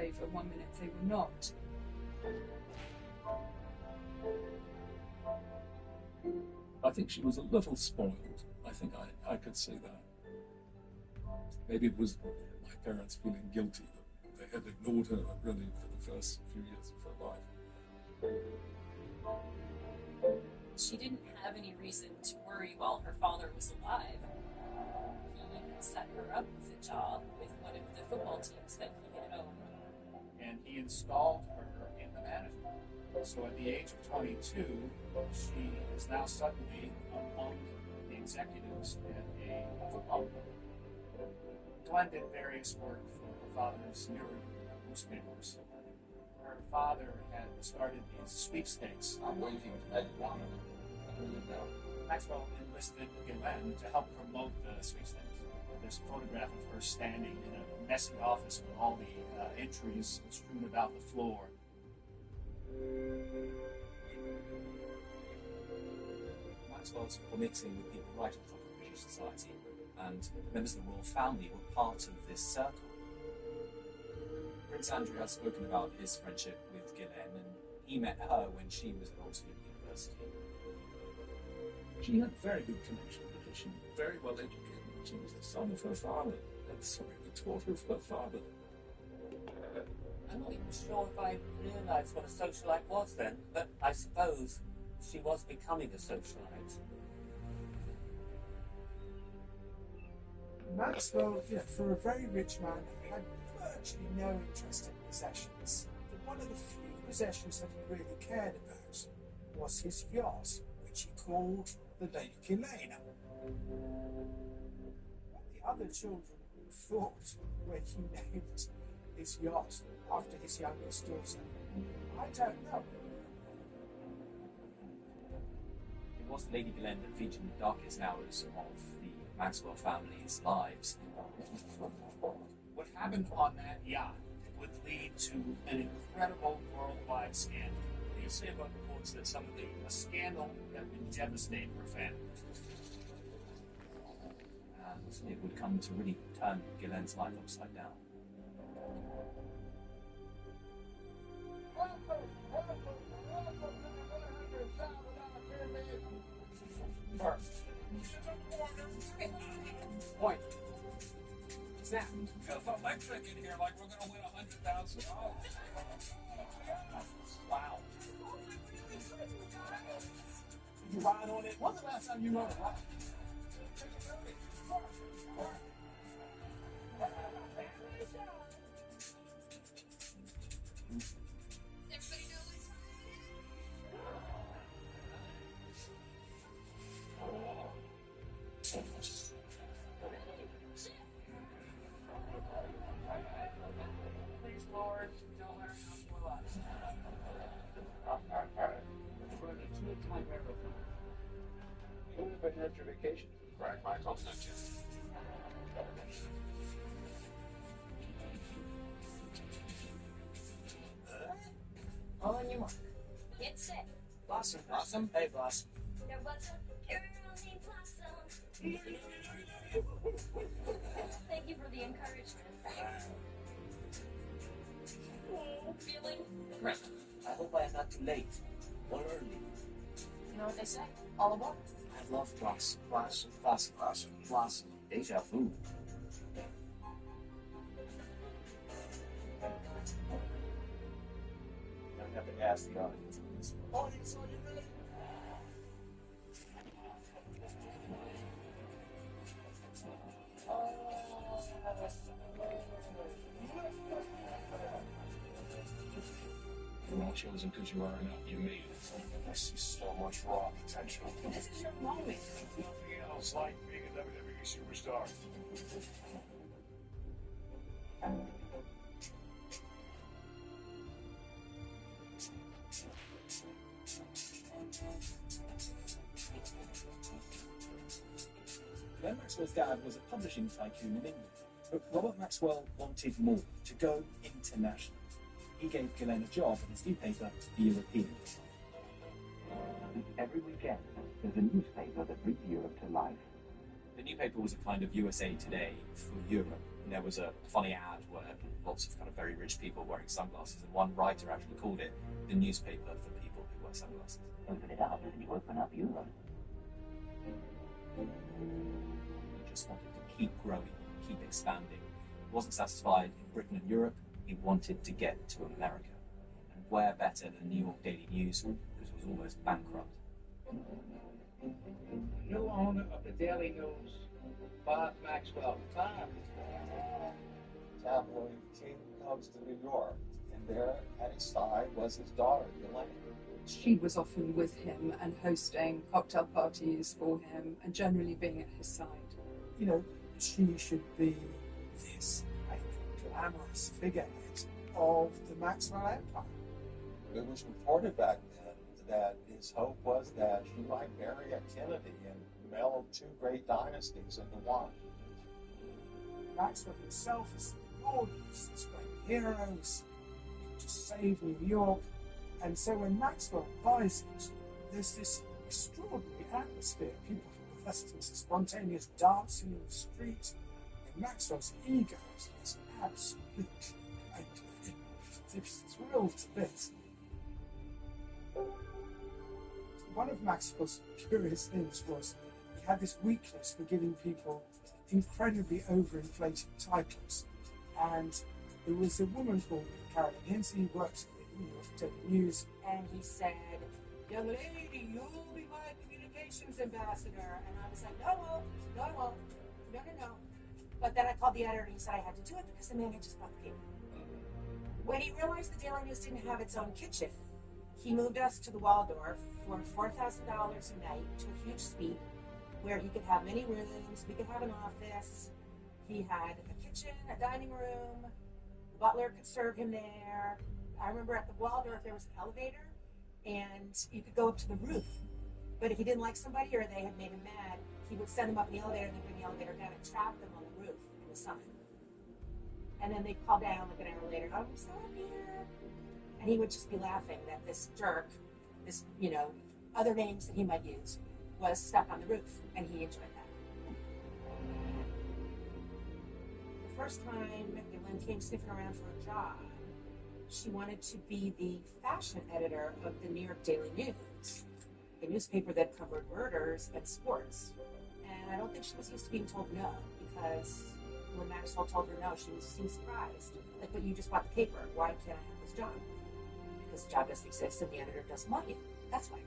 favour, one minute they were not. I think she was a little spoiled. I think I could say that. Maybe it was my parents feeling guilty that they had ignored her really for the first few years of her life. She didn't have any reason to worry while her father was alive. He set her up with a job with one of the football teams that he had owned. And he installed her in the management. So at the age of 22, she is now suddenly among the executives at a football club. Glenn did various work for her father's newspapers. Her father had started these sweepstakes. I'm waiting to let you on. Maxwell enlisted Ghislaine to help promote the sweepstakes. There's a photograph of her standing in a messy office with all the entries strewn about the floor. Maxwell's were mixing with people right on top of British society, and members of the royal family were part of this circle. Prince Andrew has spoken about his friendship with Ghislaine, and he met her when she was at Oxford University. She had very good connection because she was very well educated. She was the son of her father, and sorry, the daughter of her father. I'm not even sure if I realised what a socialite was then, but I suppose she was becoming a socialite. Maxwell, for a very rich man, had virtually no interest in possessions. But one of the few possessions that he really cared about was his yacht, which he called the Lady Ghislaine. What the other children thought when he named his yacht after his youngest daughter, I don't know. It was Lady Ghislaine that featured in the darkest hours of the Maxwell family's lives. What happened on that yacht would lead to an incredible worldwide scandal. What do you say about reports that a scandal that would devastate her family? And it would come to really turn Ghislaine's life upside down. Point. Snap. Feels electric in here, like we're going to win $100,000. Wow. You ride on it? When's the last time you rode a rock? Please, Lord, don't let her come to us. For the two-time marathon. You would have been at your vacation. Right, Michael, not you. On your mark. Get set. Blossom. Blossom. Hey, Blossom. There was a girl named Blossom. Thank you for the encouragement. Feeling? Great. I hope I am not too late or early. You know what they say? All aboard. I love Blossom. Blossom. Blossom. Blossom. Blossom. Deja vu. I have to ask the audience. Audience, are you ready? You're not chosen because you are enough. You made it. I see so much raw potential. This is your moment. Nothing else like being a WWE superstar. Glenn Maxwell's dad was a publishing tycoon in England, but Robert Maxwell wanted more, to go international. He gave Ghislaine a job in his new paper, The European. Every weekend, there's a newspaper that brings Europe to life. The new paper was a kind of USA Today for Europe. And there was a funny ad where lots of kind of very rich people wearing sunglasses, and one writer actually called it the newspaper for people who wear sunglasses. Open it up and you open up Europe. He just wanted to keep growing, keep expanding. He wasn't satisfied in Britain and Europe. He wanted to get to America. And where better than New York Daily News, which was almost bankrupt. The new owner of the Daily News, Bob Maxwell, retired. Tabloid king comes to New York, and there at his side was his daughter, Elaine. She was often with him and hosting cocktail parties for him and generally being at his side. You know, she should be this glamorous figurehead of the Maxwell Empire. It was reported back then that his hope was that she might marry a Kennedy and meld two great dynasties into one. Maxwell himself is lauded as this great heroes to save New York. And so when Maxwell buys it, there's this extraordinary atmosphere. People burst into spontaneous dancing in the street. And Maxwell's ego is absolute. And it's thrilled to bits. One of Maxwell's curious things was he had this weakness for giving people incredibly overinflated titles. And there was a woman called Carolyn Hinsey, who works at the New York Daily News. And he said, "Young lady, you'll be my communications ambassador." And I was like, "No, I won't. No. But then I called the editor and he said I had to do it because the man had just bought the paper. When he realized the Daily News didn't have its own kitchen, he moved us to the Waldorf for $4,000 a night to a huge suite where he could have many rooms, we could have an office. He had a kitchen, a dining room, the butler could serve him there. I remember at the Waldorf there was an elevator and you could go up to the roof. But if he didn't like somebody or they had made him mad, he would send them up in the elevator and then bring the elevator down and trap them on the roof in the sun. And then they'd call down like an hour later, "I'm still up here." And he would just be laughing that this jerk, this, other names that he might use, was stuck on the roof, and he enjoyed that. The first time Elaine came sniffing around for a job, she wanted to be the fashion editor of the New York Daily News, a newspaper that covered murders and sports. And I don't think she was used to being told no, because when Maxwell told her no, she seemed surprised. Like, "But you just bought the paper. Why can't I have this job?" Because the job doesn't exist and the editor doesn't want you. That's why.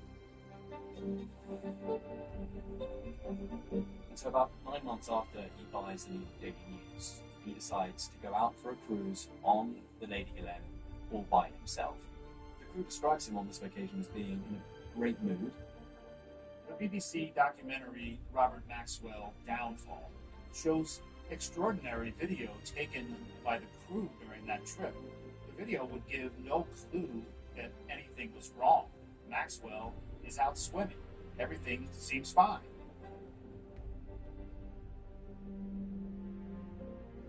And so about 9 months after he buys the New York Daily News, he decides to go out for a cruise on the Lady Helene all by himself. The crew describes him on this vacation as being in a great mood. The BBC documentary Robert Maxwell Downfall shows extraordinary video taken by the crew during that trip. The video would give no clue that anything was wrong. Maxwell is out swimming. Everything seems fine.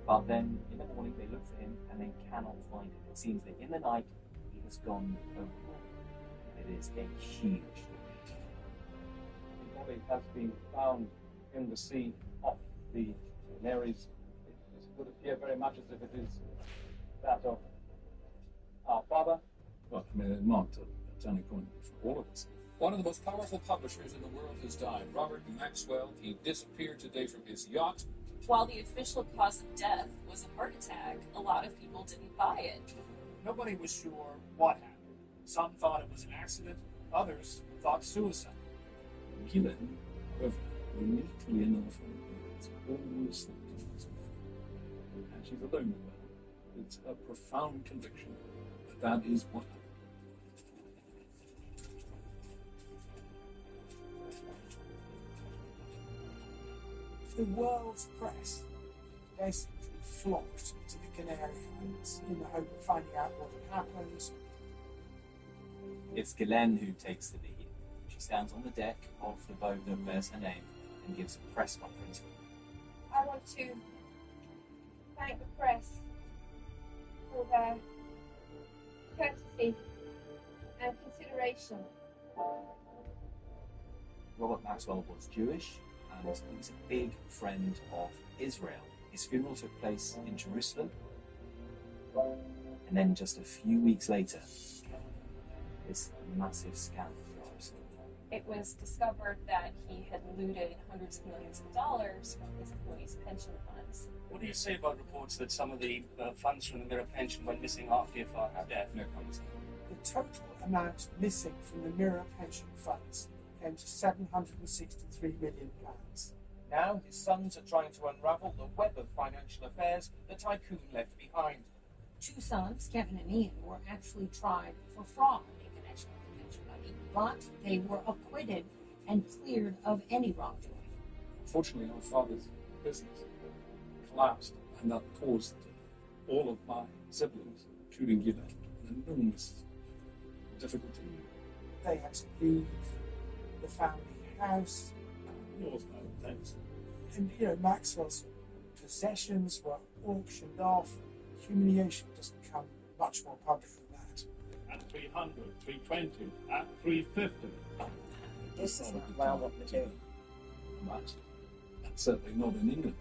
But then in the morning they look for him and they cannot find him. It seems that in the night he has gone overboard. It is a huge story. The body has been found in the sea off the Canaries. It would appear very much as if it is that of our father. Well, I mean, it marked a turning point for all of us. One of the most powerful publishers in the world has died. Robert Maxwell, he disappeared today from his yacht. While the official cause of death was a heart attack, a lot of people didn't buy it. Nobody was sure what happened. Some thought it was an accident, others thought suicide. Gillen, however, uniquely enough, has always thought it was me. And she's alone with that. It's a profound conviction that that is what happened. The world's press basically flocked to the Canary Islands in the hope of finding out what had happened. It's Ghislaine who takes the lead. She stands on the deck of the boat that bears her name and gives a press conference. I want to thank the press for their courtesy and consideration. Robert Maxwell was Jewish and he was a big friend of Israel. His funeral took place in Jerusalem, and then just a few weeks later, this massive scandal arose. It was discovered that he had looted hundreds of millions of dollars from his employees' pension funds. What do you say about reports that some of the funds from the Mirror pension went missing after your father's death? No comments. The total amount missing from the Mirror pension funds came to £763 million. Now his sons are trying to unravel the web of financial affairs the tycoon left behind. Two sons, Kevin and Ian, were actually tried for fraud in connection with the pension money, but they were acquitted and cleared of any wrongdoing. Fortunately, our father's business collapsed, and that caused all of my siblings, including Gina, an enormous difficulty. They had to leave the family house. Yours, no thanks. And, Maxwell's possessions were auctioned off. Humiliation doesn't become much more public than that. At 300, 320, at 350. This is not well what to do. But certainly not in England.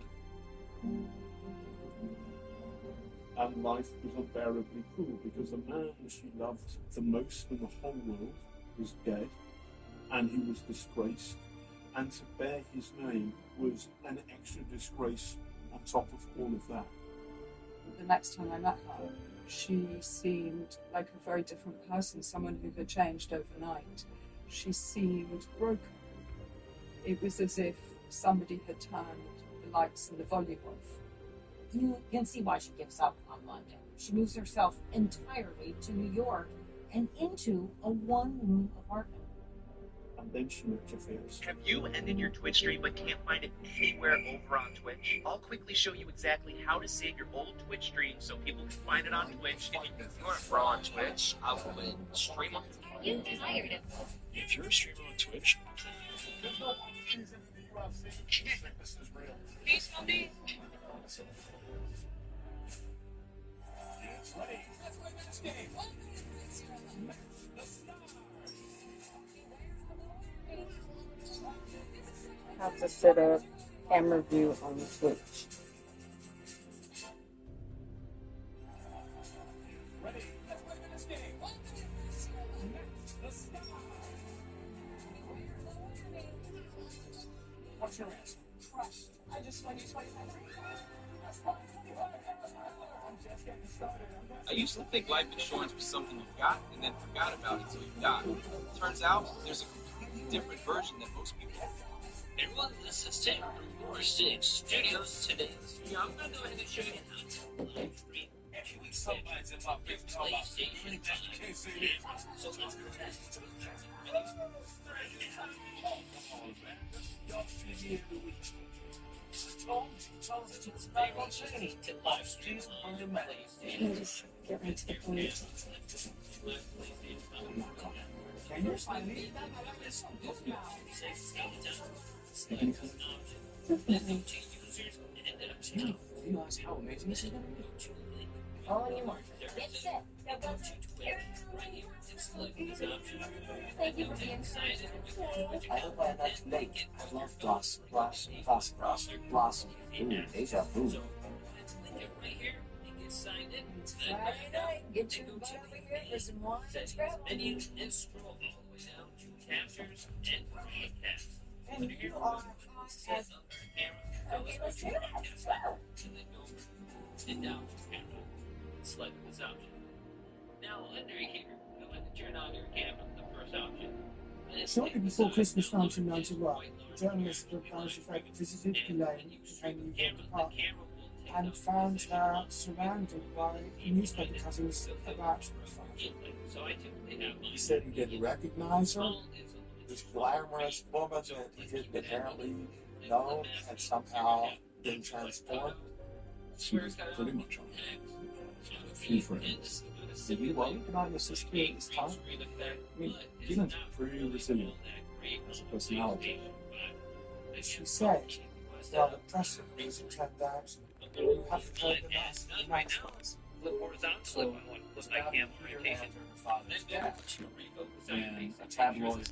And life was unbearably cruel because the man she loved the most in the whole world was dead, and he was disgraced. And to bear his name was an extra disgrace on top of all of that. The next time I met her, she seemed like a very different person, someone who had changed overnight. She seemed broken. It was as if somebody had turned the lights and the volume off. You can see why she gives up on London. She moves herself entirely to New York and into a one-room apartment. And then she moved to Fierce. Have you ended your Twitch stream but can't find it anywhere over on Twitch? I'll quickly show you exactly how to save your old Twitch stream so people can find it on Twitch. If you're a pro on Twitch, I will stream on You desired it. If you're a streamer on Twitch, There's no options in the UFC. This is real. peaceful dude. It's ready. Let's play this game. How to set up camera view on Twitch. Ready. Let's play this game. What's your answer? Crush. I just won you $25,000. I'm just getting started. I used to think life insurance was something you got and then forgot about until you died. Turns out there's a completely different version than most people have. Everyone, this is Tim from Moore Stage Studios today. I'm going to go ahead and show you how to live stream Somebody's in my business. PlayStation 5. So let's go ahead. To live stream on your PlayStation. Just get right to the point. Can you find me? Realize how amazing this is going to be? On your mark. Get set. Now go to Thank you for being excited. I hope I'm not too late. I love Blossom. Ooh, deja vu. Right here, and get signed in. Friday night, get your butt over here for some wine and scrap. Menu and scroll all the way down to captures and broadcasts. And you are Set up our camera. okay, let's do that. Let's go. And then go and down to camera. Select this option. Now under here, go ahead and turn on your camera, the first option. Shortly before Christmas 1991, journalist Blanche visited Elaine in New York Park and found her surrounded by newspaper cuttings about her father. He said he didn't recognize her. This glamorous woman that he didn't apparently know had somehow been transformed. She was pretty much on She had a few friends. Did you recognize your sister at this time? I mean, Gina's pretty resilient as a personality. She said, rather pressing as it turned out, you haven't heard the last of Maxwell's. Flip horizontal on one. Flip my camera orientation. And a tabloid